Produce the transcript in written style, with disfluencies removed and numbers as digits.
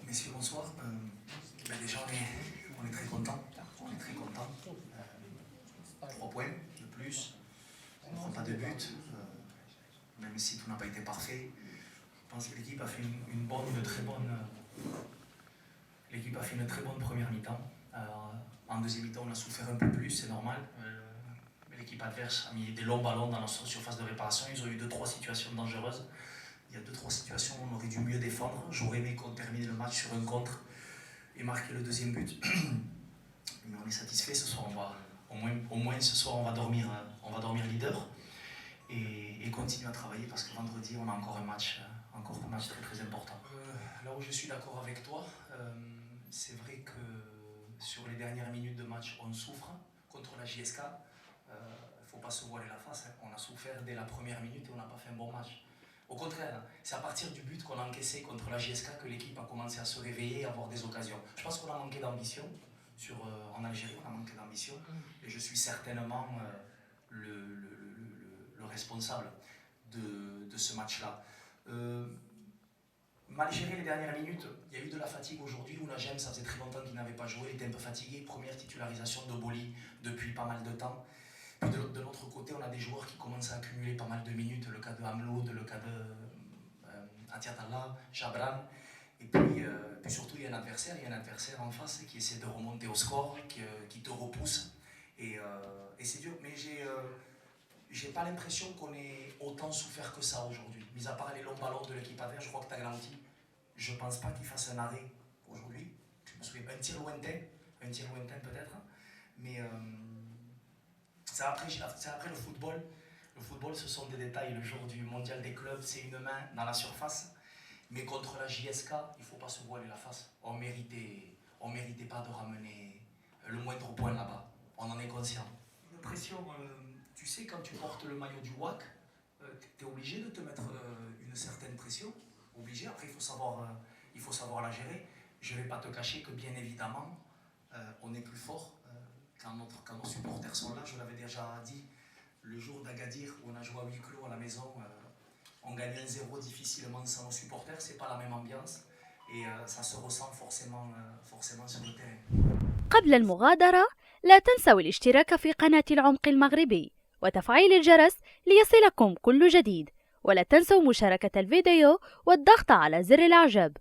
Messieurs, bonsoir. Déjà, on est très contents. On est très contents. 3 points de plus. On ne prend pas de but. Même si tout n'a pas été parfait. Je pense que l'équipe a fait l'équipe a fait une très bonne première mi-temps. En deuxième mi-temps, on a souffert un peu plus, c'est normal. L'équipe adverse a mis des longs ballons dans notre surface de réparation. Ils ont eu 2-3 situations dangereuses. Il y a 2-3 situations où on aurait dû mieux défendre. J'aurais aimé qu'on termine le match sur un contre et marquer le deuxième but. Mais on est satisfait ce soir. Au moins ce soir, on va dormir leader et continuer à travailler parce que vendredi, on a encore un match très très important. Là où je suis d'accord avec toi, c'est vrai que sur les dernières minutes de match, on souffre contre la JSK. Il ne faut pas se voiler la face. On a souffert dès la première minute et on n'a pas fait un bon match. Au contraire, c'est à partir du but qu'on a encaissé contre la JSK que l'équipe a commencé à se réveiller et à avoir des occasions. Je pense qu'on a manqué d'ambition. En Algérie, on a manqué d'ambition. Et je suis certainement le responsable de ce match-là. Mal géré les dernières minutes, il y a eu de la fatigue aujourd'hui. Ounajem, ça faisait très longtemps qu'il n'avait pas joué, il était un peu fatigué. Première titularisation de Boli depuis pas mal de temps. Puis de l'autre côté, on a des joueurs qui commencent à accumuler pas mal de minutes. Le cas de Hamloud, le cas de Atiatalla, Jabran. Et puis surtout, il y a un adversaire en face qui essaie de remonter au score, qui te repousse. Et c'est dur. Mais j'ai pas l'impression qu'on ait autant souffert que ça aujourd'hui. Mis à part les longs ballons de l'équipe adverse, je crois que Taglanti, je pense pas qu'il fasse un arrêt aujourd'hui. Je me souviens, un tir lointain peut-être. Mais c'est après le football. Le football, ce sont des détails. Le jour du mondial des clubs, c'est une main dans la surface. Mais contre la JSK, il ne faut pas se voiler la face. On méritait pas de ramener le moindre point là-bas. On en est conscient. Une pression, tu sais, quand tu portes le maillot du WAC, tu es obligé de te mettre une certaine pression. Obligé. Après, il faut savoir la gérer. Je ne vais pas te cacher que, bien évidemment, on est plus fort quand nos supporters sont là. Je l'avais déjà dit, le jour d'Agadir, où on a joué à huis clos à la maison, on gagne 1-0 difficilement sans nos supporters, c'est pas la même ambiance et ça se ressent forcément sur le terrain. قبل المغادرة لا تنسوا الاشتراك في قناة العمق المغربي وتفعيل الجرس ليصلكم كل جديد، ولا تنسوا مشاركة الفيديو والضغط على زر الإعجاب.